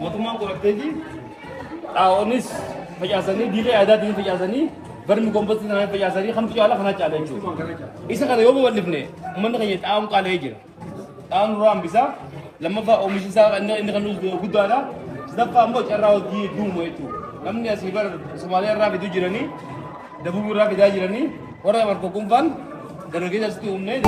Mootummaan qoratteeji xaa'oonis facaasanii diilee aadaatiin facaasanii barmi gombatti sana facaasanii kan caalaa kana caala jechuudha. Isa kana yoo babal'ifne uummanni keenya xaa'oon qaala'ee jira. Xaa'oon nurraa hambisaa lammaffaa oomishi isaa inni kan guddaadha. Sadaffaa immoo carraa hojii duumu jechuudha. Namni asii bara Somaaliyaa irraa fiduu jiranii Dabub irraa fidaa jiranii warra markokumfaan dargaggeessa asitti uumnee.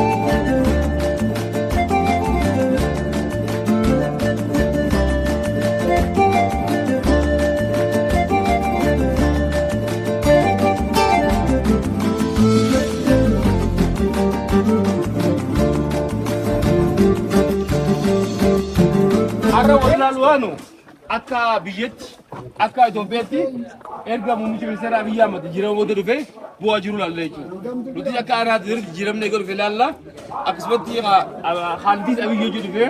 Arra walaaluwaanu akka biyyatti akka Itoophiyaatti erga muummichi ministeera Abiyyi Ahmad jijjiirama booda dhufee bu'aa jiru laalla jechuudha. Nuti akka aanaatti jijjiiramni eega dhufe laalla akkasumatti Haaldiis Abiyyi dhufee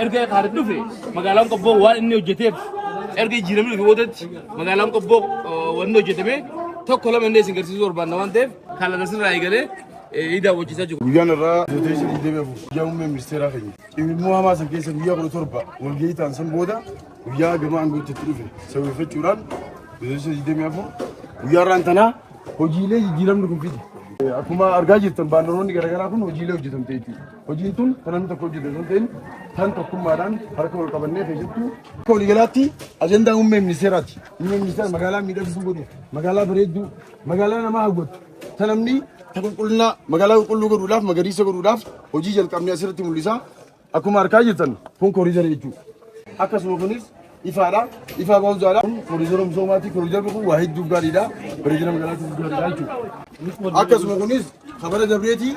erga Haaldiis dhufe magaalaan Qobboo waan inni hojjeteef erga jijjiiramni dhufe boodatti magaalaan Qobboo wanni hojjetame tokko lama inni isin garsiisuu barbaanna waan ta'eef kan asirraa eegalee ida wajjisa jiru. Guyyaa irraa zoteeshin deemeef guyyaa muummee ministeeraa keenya. Immoo hamaa san keessa guyyaa 17 walgahii ta'an san booda guyyaa gama aangootti dhufe sababeeffachuudhaan zoteeshin deemeef guyyaa irraan tanaa hojiilee jijjiiramni kun fide. Akkuma argaa jirtan baandaroonni garaagaraa kun hojiilee hojjetamte jechuudha. Hojiin tun kan namni tokko hojjete osoo ta'in kan tokkummaadhaan harka wal qabannee keessattuu akka waliigalaatti ajandaa muummee ministeeraati. Muummee ministeera magaalaa miidhagsuu godhu, magaalaa bareedduu, magaalaa nama hawwatu. Sanamni qulqullina magaalaa qulqulluu godhuudhaaf magariisa godhuudhaaf hojii jalqabnee asirratti mul'isa. Akkuma argaa jirtan kun koriidara jechuudha. Akkasuma kunis ifaadha. Ifaa bahuudhaadha. Kun koriidara misoomaati. Koriidarri kun waa hedduu gaariidha. Bareedina magaalaatiif gaariidha jechuudha. Akkasuma kunis kabara dabreeti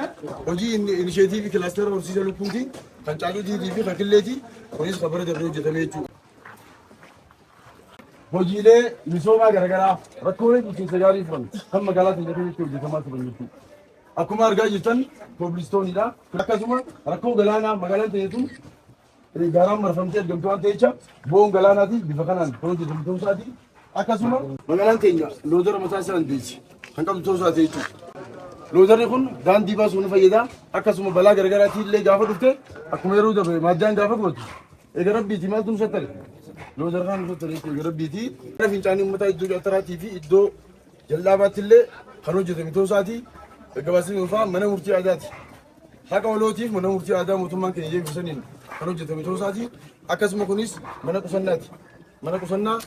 hojii inisheetiivii kilaastera horsiisa lukkuuti kan caaluutii fi kan killeeti kunis kabara dabree hojjetame jechuudha. Hojiilee misoomaa garaagaraa rakkoolee bulchiinsa gaarii turan kan magaalaa keenya keessatti hojjetamaa turan jechuudha. Akkuma argaa jirtan koobilistooniidha. Akkasuma rakkoo galaanaa magaalaan ta'e tun gaaraan marfamtee argamtu waan ta'echa bo'oon galaanaatiin bifa kanaan kan hojjetamu ta'uu isaati. Akkasuma magaalaan keenya loodara mataa isaa dandeessi kan qabdu ta'uu isaati jechuudha. Loodarri kun daandii baasuu ni fayyada. Akkasuma balaa garaagaraatiin illee gaafa dhufte akkuma yeroo darbe maaddaan gaafa gubatu egaa rabbiitii maaltu nu sattare. Loodarraan nu sattare egaa rabbiitii. Fincaanii uummataa iddoo jaataraatii fi iddoo jal'aabaatti illee kan hojjetame ta'uu isaati. Gabaasni dhufaa mana murtii aadaati. Haqa walootiif mana murtii aadaa mootummaan keenya jeebisaniin kan hojjetame ta'uu isaati. Akkasuma kunis mana qusannaati. Mana qusannaa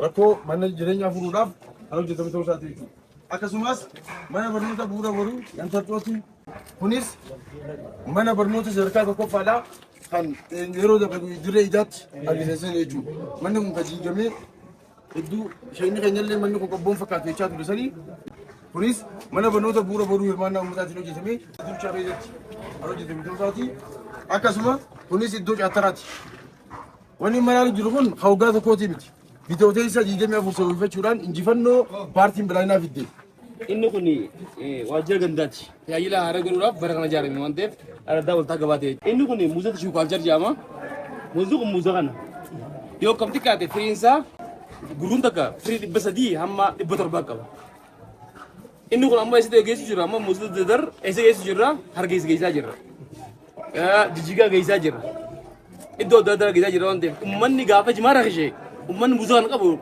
rakkoo mana jireenyaa furuudhaaf kan hojjetame ta'uu isaati jechuudha. Akkasumas mana barnoota bu'uura boruu yantartooti. Kunis mana barnoota sadarkaa tokkoffaadha kan yeroo dirree ijaatti argisiisan jechuudha. Manni kun kan diigamee hedduu isheen keenyallee manni kun qobboon fakkaatu jechaa ture sanii. Kunis mana barnoota bu'uura boruu hirmaannaa uummataatiin hojjetame iddoo reejetti kan hojjetame ta'uu isaati. Akkasuma kunis iddoo caataraati. Wanni manaan jiru kun hawgaa tokkooti miti. Bitootessa 24 sababeeffachuudhaan injifannoo paartiin bilaayinaa fidde. Inni kun waajjira gandaati. Tajaajila haaraa godhuudhaaf bara kana ijaarame waan ta'eef adda waltaa gabaatee. Inni kun muuzata shuukaalchar jedhama. Muuzni kun muuza kana. Yoo kam xiqqaate firiin isaa guruun takka firii 300 hamma 700 qaba. Inni kun amma eessa geessu jira amma muuzota dadar eessa geessu jira harka eessa geessaa jira. Jijjigaa geessaa jira. Iddoo adda addaa geessaa jira waan ta'eef uummanni gaafa jimaa rakkishee uummanni muuza kana qabu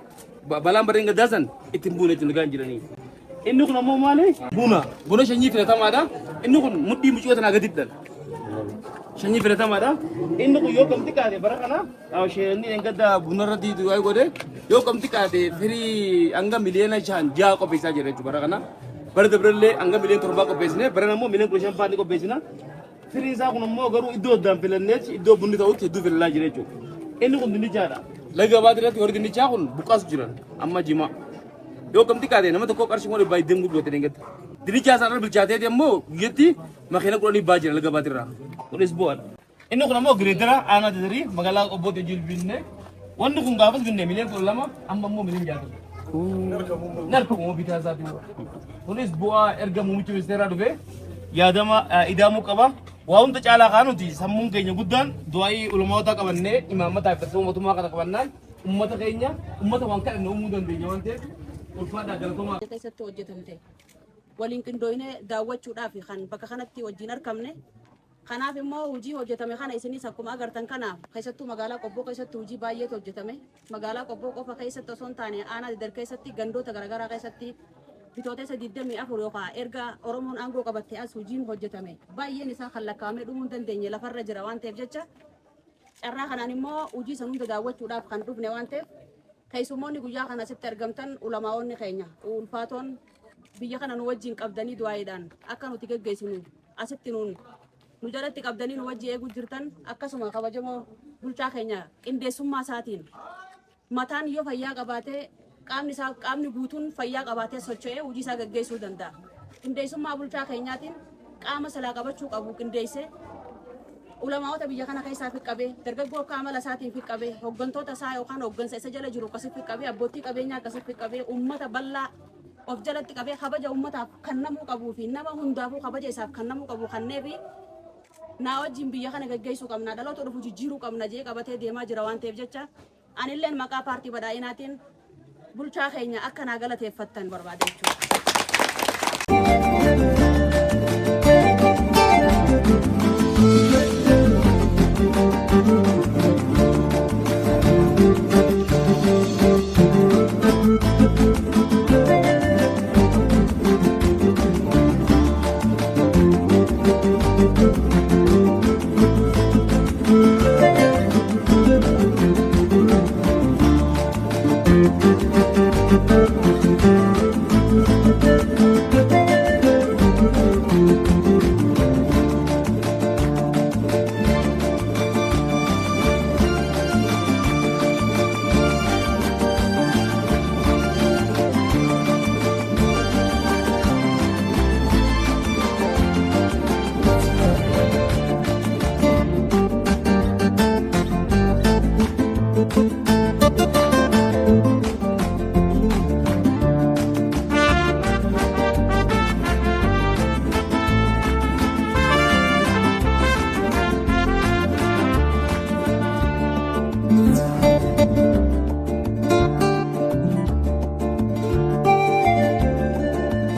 balaan barreen gaddaasan ittiin buune jechuun nagaan jiranii. Inni kun ammoo maali? Buna shanyii filatamaadha. Inni kun mudhii mucoo tanaa gadiidha. Shanyii filatamaadha. Inni kun yoo kamti kaate bara kana sheenni engadda bunarra diidu wayi godhe yoo kamti kaate firii hanga miliyoona 6 qopheessaa jira jechuudha bara kana. Bara dabrallee hanga miliyoona 7 qopheessine bara ammoo miliyoona 15 faani qopheessina. Firii isaa kun ammoo garuu iddoo addaan filanneet iddoo bunni ta'utti hedduu filallaa jira jechuudha. Inni kun dinnichaadha. Laga baadiratti warri dinnichaa kun buqqaasu jiran amma jimaa. Yoo kamti kaate nama tokko qarshii waliin baay'ee deemu guddatee deengatti. Dinicha sana bilchaatee ammoo guyyatti makiina kudhanii baajira laga baatirraa. Kunis bu'aadha. Inni kun ammoo gireedara aanaa tatirii magaalaa Obbootee jilbinne. Wanni kun gaafas binne miliyoona 12 amma ammoo miliyoona 60. Narkamu bitaa isaati. Kunis bu'aa erga muummichi ministeeraa dhufee yaadama idaamuu qaba. Waa hunda caalaa kaanuti sammuun keenya guddaan du'aa'ii ulamoota qabannee imaammataa fi tarsii mootummaa kana qabannaan uummata keenya uummata waan kadhanne uumuu dandeenya waan ta'eef ulfaadhaa galatomaa. Keessatti hojjetamte waliin qindooyne daawwachuudhaaf kan bakka kanatti wajjin argamne kanaaf immoo hojii hojjetame kana isinis akkuma agartan kana keessattuu magaalaa Qobboo keessatti hojii baay'eetu hojjetame. Magaalaa Qobboo qofa keessatti osoo hin taane aanaa Didar keessatti gandoota garaagaraa keessatti bitootessa 24 yookaan erga Oromoon aangoo qabatte as hojiin hojjetame. Baay'een isaa kan lakkaa'amee dhumuu hin dandeenye lafarra jira waan ta'eef jecha carraa kanaan immoo hojii san hunda daawwachuudhaaf kan dhufne waan ta'eef keessummoonni guyyaa kana asitti argamtan ulamaa'onni keenya ulfaatoon biyya kana nu wajjin qabdanii du'aayiidhaan akka nuti geggeessinu asitti nu jalatti qabdanii nu wajji eeguu jirtan akkasuma kabajamoo bulchaa keenya qindeessummaa isaatiin mataan yoo fayyaa qabaatee qaamni guutuun fayyaa qabaatee socho'ee hojii isaa geggeessuu danda'a. Qindeessummaa bulchaa keenyaatiin qaama salaa qabachuu qabu qindeessee ulamaa'ota biyya kana keessaa fiqqabee dargaggoo akka amala isaatiin fiqqabee hooggantoota isaa yookaan hooggansa isa jala jiru akkasii fiqqabee abbootii qabeenyaa akkasii fiqqabee uummata bal'aa of jalatti qabee kabaja uummataaf kannamuu qabuu fi nama hundaafuu kabaja isaaf kannamuu qabu kannee fi naa wajjin biyya kana geggeessuu qabna dhaloota dhufu jijjiiruu qabna jee qabatee deemaa jira waan ta'eef jecha anilleen maqaa paartii badhaadhinaatiin bulchaa keenya akka naa galateeffattan barbaada jechuudha.